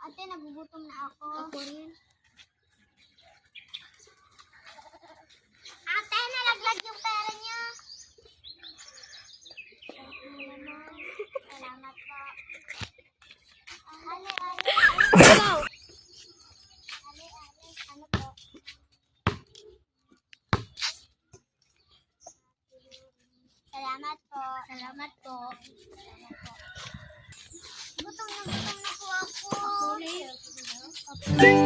Ate, nagugutom na ako. Ako rin. Ate, nalaglag yung pera niyo. Salamat po. Ale, Go! ano po? Salamat po. Salamat po. Salamat po. Gutom na po ako. Ako rin.